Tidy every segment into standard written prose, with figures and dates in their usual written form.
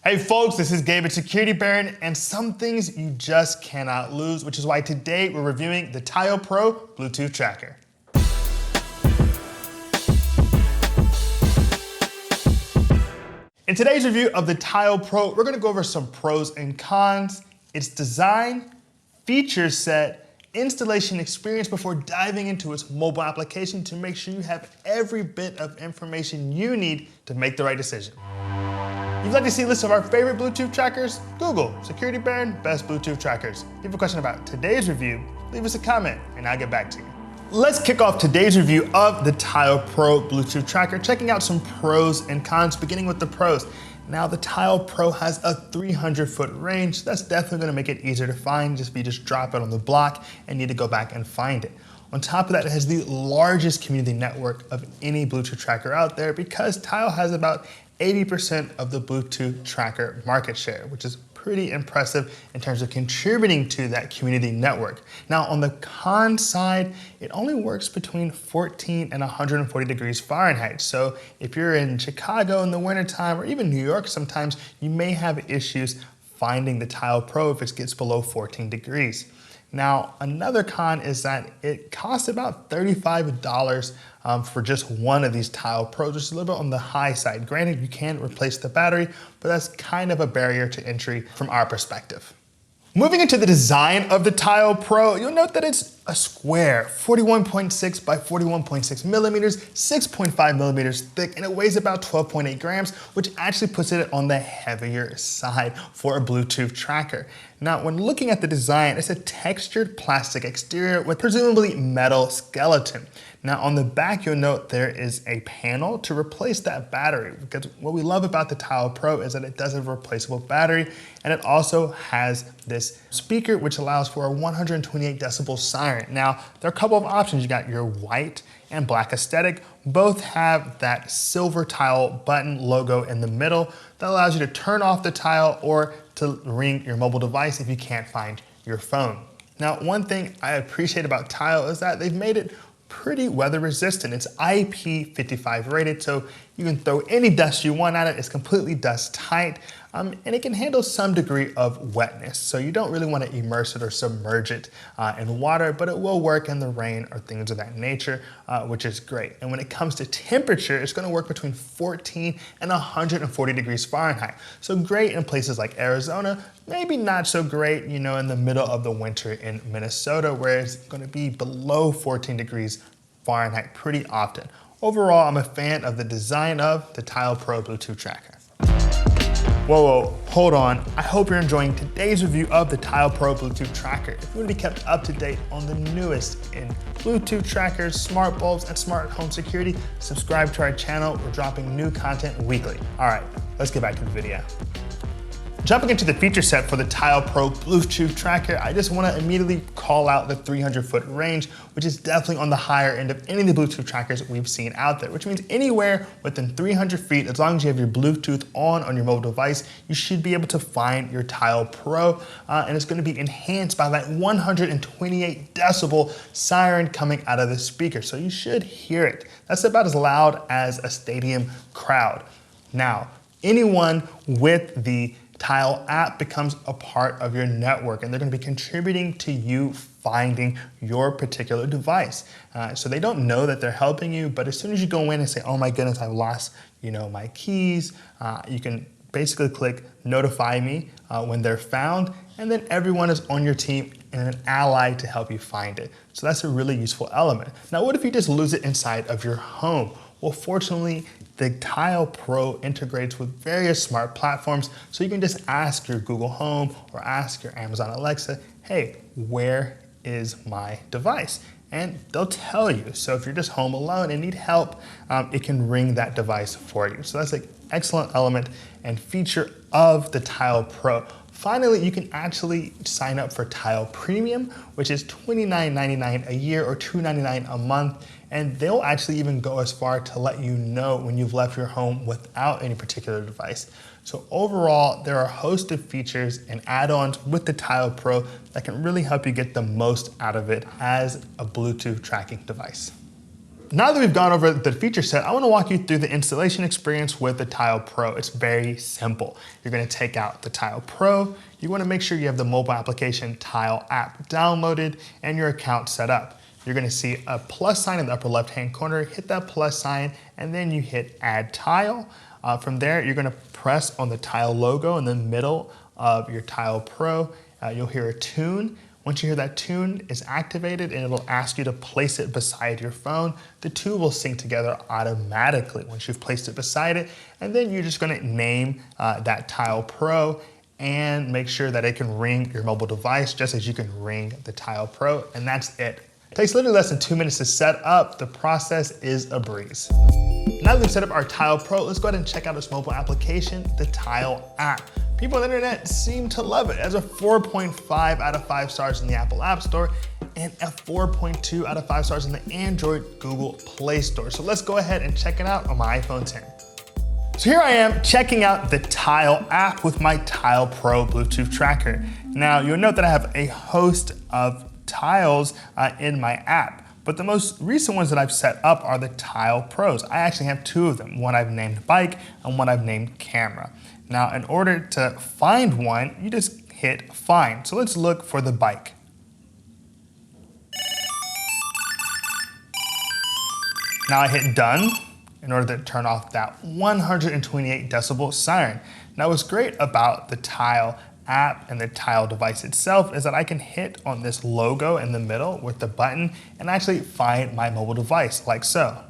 Hey folks, this is Gabe at Security Baron, and some things you just cannot lose, which is why today we're reviewing the Tile Pro Bluetooth tracker. In today's review of the Tile Pro, we're gonna go over some pros and cons, its design, feature set, installation experience before diving into its mobile application to make sure you have every bit of information you need to make the right decision. If you'd like to see a list of our favorite Bluetooth trackers, Google Security Baron Best Bluetooth Trackers. If you have a question about today's review, leave us a comment and I'll get back to you. Let's kick off today's review of the Tile Pro Bluetooth tracker, checking out some pros and cons, beginning with the pros. Now the Tile Pro has a 300-foot range. That's definitely gonna make it easier to find just if you just drop it on the block and need to go back and find it. On top of that, it has the largest community network of any Bluetooth tracker out there because Tile has about 80% of the Bluetooth tracker market share, which is pretty impressive in terms of contributing to that community network. Now on the con side, it only works between 14 and 140 degrees Fahrenheit. So if you're in Chicago in the wintertime or even New York, sometimes you may have issues finding the Tile Pro if it gets below 14 degrees. Now, another con is that it costs about $35 for just one of these Tile Pros, which is a little bit on the high side. Granted, you can replace the battery, but that's kind of a barrier to entry from our perspective. Moving into the design of the Tile Pro, you'll note that it's a square, 41.6 by 41.6 millimeters, 6.5 millimeters thick, and it weighs about 12.8 grams, which actually puts it on the heavier side for a Bluetooth tracker. Now, when looking at the design, it's a textured plastic exterior with presumably metal skeleton. Now on the back, you'll note there is a panel to replace that battery, because what we love about the Tile Pro is that it does have a replaceable battery, and it also has this speaker which allows for a 128 decibel siren. Now, there are a couple of options. You got your white and black aesthetic. Both have that silver Tile button logo in the middle that allows you to turn off the Tile or to ring your mobile device if you can't find your phone. Now, one thing I appreciate about Tile is that they've made it pretty weather resistant. It's IP55 rated, so you can throw any dust you want at it. It's completely dust tight, and it can handle some degree of wetness. So you don't really want to immerse it or submerge it in water, but it will work in the rain or things of that nature, which is great. And when it comes to temperature, it's going to work between 14 and 140 degrees Fahrenheit. So great in places like Arizona, maybe not so great, you know, in the middle of the winter in Minnesota, where it's going to be below 14 degrees Fahrenheit pretty often. Overall, I'm a fan of the design of the Tile Pro Bluetooth tracker. Whoa, hold on. I hope you're enjoying today's review of the Tile Pro Bluetooth tracker. If you want to be kept up to date on the newest in Bluetooth trackers, smart bulbs, and smart home security, subscribe to our channel. We're dropping new content weekly. All right, let's get back to the video. Jumping into the feature set for the Tile Pro Bluetooth tracker, I just want to immediately call out the 300-foot range, which is definitely on the higher end of any of the Bluetooth trackers we've seen out there, which means anywhere within 300 feet, as long as you have your Bluetooth on your mobile device, you should be able to find your Tile Pro, and it's going to be enhanced by that 128 decibel siren coming out of the speaker, so you should hear it. That's about as loud as a stadium crowd. Now, anyone with the Tile app becomes a part of your network, and they're going to be contributing to you finding your particular device. So they don't know that they're helping you, but as soon as you go in and say, oh my goodness, I've lost, you know, my keys, you can basically click notify me when they're found, and then everyone is on your team and an ally to help you find it. So that's a really useful element. Now, what if you just lose it inside of your home? Well, fortunately, the Tile Pro integrates with various smart platforms, so you can just ask your Google Home or ask your Amazon Alexa, hey, where is my device? And they'll tell you. So if you're just home alone and need help, it can ring that device for you. So that's an excellent element and feature of the Tile Pro. Finally, you can actually sign up for Tile Premium, which is $29.99 a year or $2.99 a month. And they'll actually even go as far to let you know when you've left your home without any particular device. So overall, there are a host of features and add-ons with the Tile Pro that can really help you get the most out of it as a Bluetooth tracking device. Now that we've gone over the feature set, I want to walk you through the installation experience with the Tile Pro. It's very simple. You're going to take out the Tile Pro. You want to make sure you have the mobile application Tile app downloaded and your account set up. You're going to see a plus sign in the upper left-hand corner. Hit that plus sign, and then you hit Add Tile. From there, you're going to press on the Tile logo in the middle of your Tile Pro. You'll hear a tune. Once you hear that tune is activated, and it'll ask you to place it beside your phone, the two will sync together automatically once you've placed it beside it. And then you're just gonna name that Tile Pro and make sure that it can ring your mobile device just as you can ring the Tile Pro, and that's it. It takes literally less than 2 minutes to set up. The process is a breeze. Now that we've set up our Tile Pro, let's go ahead and check out this mobile application, the Tile app. People on the internet seem to love it. It has a 4.5 out of 5 stars in the Apple App Store and a 4.2 out of 5 stars in the Android Google Play Store. So let's go ahead and check it out on my iPhone 10. So here I am checking out the Tile app with my Tile Pro Bluetooth tracker. Now you'll note that I have a host of tiles in my app, but the most recent ones that I've set up are the Tile Pros. I actually have 2 of them. One I've named Bike and one I've named Camera. Now, in order to find one, you just hit Find. So let's look for the Bike. Now I hit Done in order to turn off that 128 decibel siren. Now what's great about the Tile app and the Tile device itself is that I can hit on this logo in the middle with the button and actually find my mobile device like so.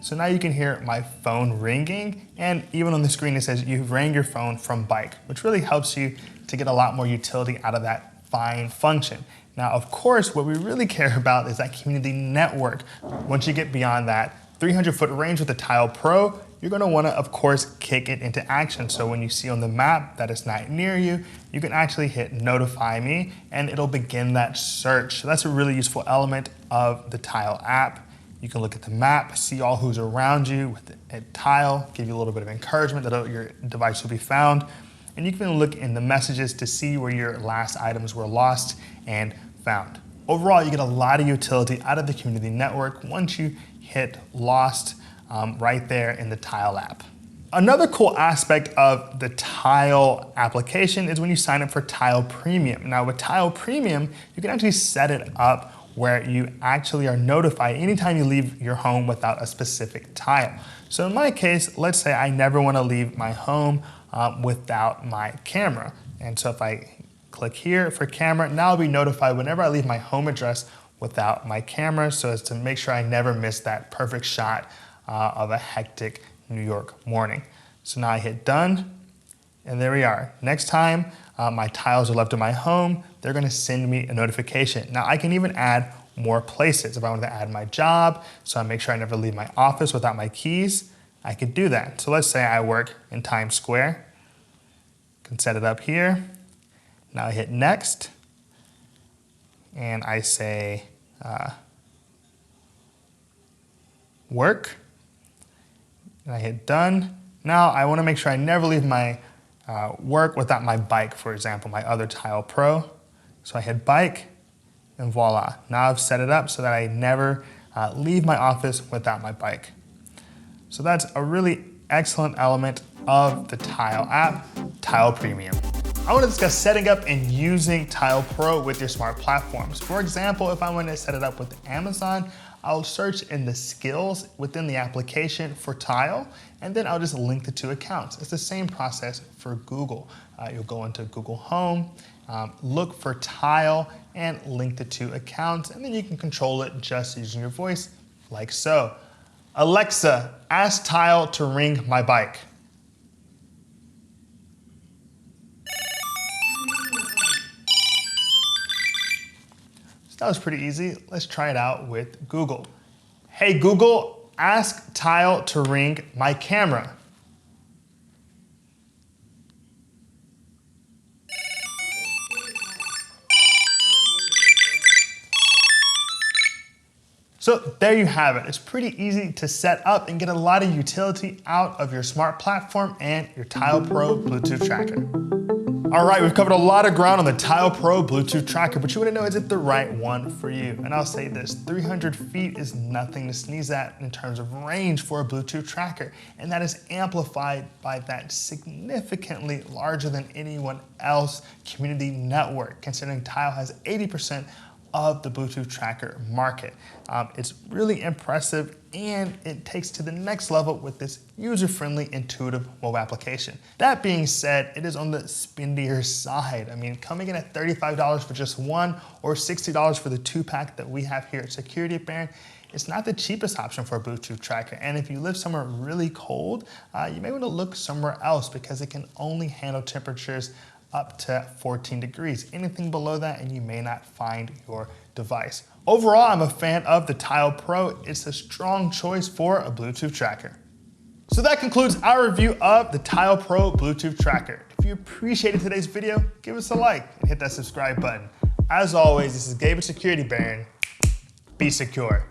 So now you can hear my phone ringing, and even on the screen it says you've rang your phone from Bike, which really helps you to get a lot more utility out of that find function. Now, of course, what we really care about is that community network. Once you get beyond that 300-foot range with the Tile Pro, you're gonna wanna, of course, kick it into action. So when you see on the map that it's not near you, you can actually hit Notify Me, and it'll begin that search. So that's a really useful element of the Tile app. You can look at the map, see all who's around you with a tile, give you a little bit of encouragement that your device will be found. And you can look in the messages to see where your last items were lost and found. Overall, you get a lot of utility out of the community network once you hit Lost right there in the Tile app. Another cool aspect of the Tile application is when you sign up for Tile Premium. Now with Tile Premium, you can actually set it up where you actually are notified anytime you leave your home without a specific tile. So in my case, let's say I never want to leave my home without my camera. And so if I click here for camera, now I'll be notified whenever I leave my home address without my camera, so as to make sure I never miss that perfect shot of a hectic New York morning. So now I hit Done, and there we are. Next time my tiles are left in my home, they're gonna send me a notification. Now I can even add more places. If I want to add my job, so I make sure I never leave my office without my keys, I could do that. So let's say I work in Times Square. Can set it up here. Now I hit Next, and I say Work, and I hit Done. Now I want to make sure I never leave my work without my Bike, for example, my other Tile Pro. So I hit Bike, and voila. Now I've set it up so that I never leave my office without my Bike. So that's a really excellent element of the Tile app, Tile Premium. I want to discuss setting up and using Tile Pro with your smart platforms. For example, if I want to set it up with Amazon, I'll search in the skills within the application for Tile, and then I'll just link the 2 accounts. It's the same process for Google. You'll go into Google Home, look for Tile, and link the 2 accounts, and then you can control it just using your voice, like so. Alexa, ask Tile to ring my Bike. That was pretty easy. Let's try it out with Google. Hey Google, ask Tile to ring my camera. So there you have it. It's pretty easy to set up and get a lot of utility out of your smart platform and your Tile Pro Bluetooth tracker. All right, we've covered a lot of ground on the Tile Pro Bluetooth tracker, but you want to know, is it the right one for you? And I'll say this, 300 feet is nothing to sneeze at in terms of range for a Bluetooth tracker. And that is amplified by that significantly larger than anyone else community network, considering Tile has 80% of the Bluetooth tracker market. It's really impressive, and it takes to the next level with this user-friendly, intuitive mobile application. That being said, it is on the spendier side. I mean, coming in at $35 for just one or $60 for the 2-pack that we have here at Security.org, it's not the cheapest option for a Bluetooth tracker. And if you live somewhere really cold, you may want to look somewhere else because it can only handle temperatures up to 14 degrees. Anything below that and you may not find your device. Overall, I'm a fan of the Tile Pro. It's a strong choice for a Bluetooth tracker. So that concludes our review of the Tile Pro Bluetooth tracker. If you appreciated today's video, give us a like and hit that subscribe button. As always, this is Gabe at Security Baron. Be secure.